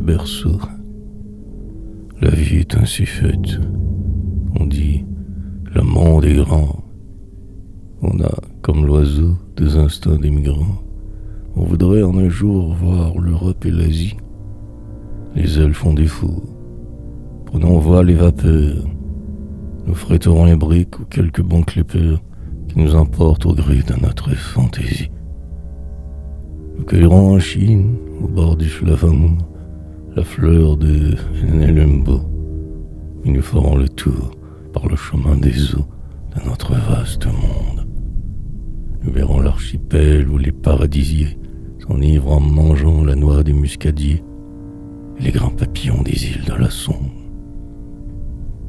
berceau. La vie est ainsi faite. On dit, le monde est grand. On a, comme l'oiseau, des instincts d'émigrants. On voudrait en un jour voir l'Europe et l'Asie. Les ailes font défaut. Prenons voile et vapeur. Nous fréterons les briques ou quelques bons clippers qui nous emportent au gré de notre fantaisie. Nous cueillerons en Chine, au bord du fleuve Amour, la fleur de Nelumbo. Et nous ferons le tour par le chemin des eaux de notre vaste monde. Nous verrons l'archipel où les paradisiers s'enivrent en mangeant la noix des muscadiers et les grands papillons des îles de la Sonde.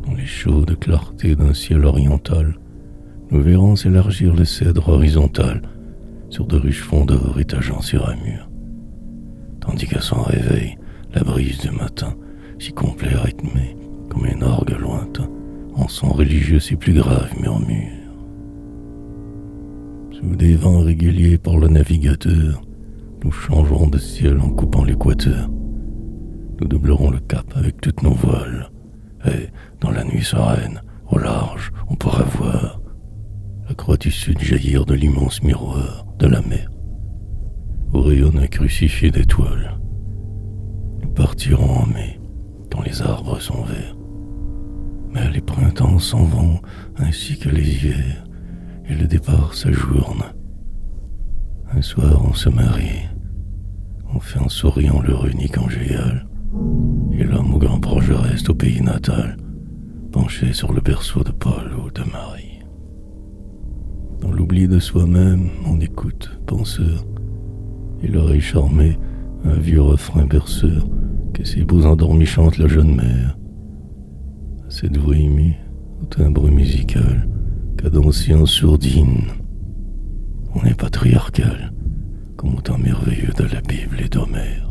Dans les chaudes clartés d'un ciel oriental, nous verrons s'élargir le cèdre horizontal sur de riches fonds d'or étageant sur un mur, tandis qu'à son réveil, la brise du matin, si complet rythmé comme un orgue lointain, en son religieux ses plus graves murmures. Sous des vents réguliers par le navigateur, nous changerons de ciel en coupant l'équateur. Nous doublerons le cap avec toutes nos voiles, et, dans la nuit sereine, au large, on pourra voir la croix du sud jaillir de l'immense miroir de la mer, où rayonne un crucifix d'étoiles. Nous partirons en mai, quand les arbres sont verts. Mais les printemps s'en vont, ainsi que les hivers, et le départ s'ajourne. Un soir, on se marie, on fait en souriant l'heure unique en géale, et l'homme au grand proche reste au pays natal, penché sur le berceau de Paul ou de Marie. Dans l'oubli de soi-même, on écoute, penseur, et l'oreille charmée, un vieux refrain berceur, que ses beaux endormis chantent la jeune mère. À cette voix émue, au timbre musical, cadencé en sourdine, on est patriarcal, comme au temps merveilleux de la Bible et d'Homère.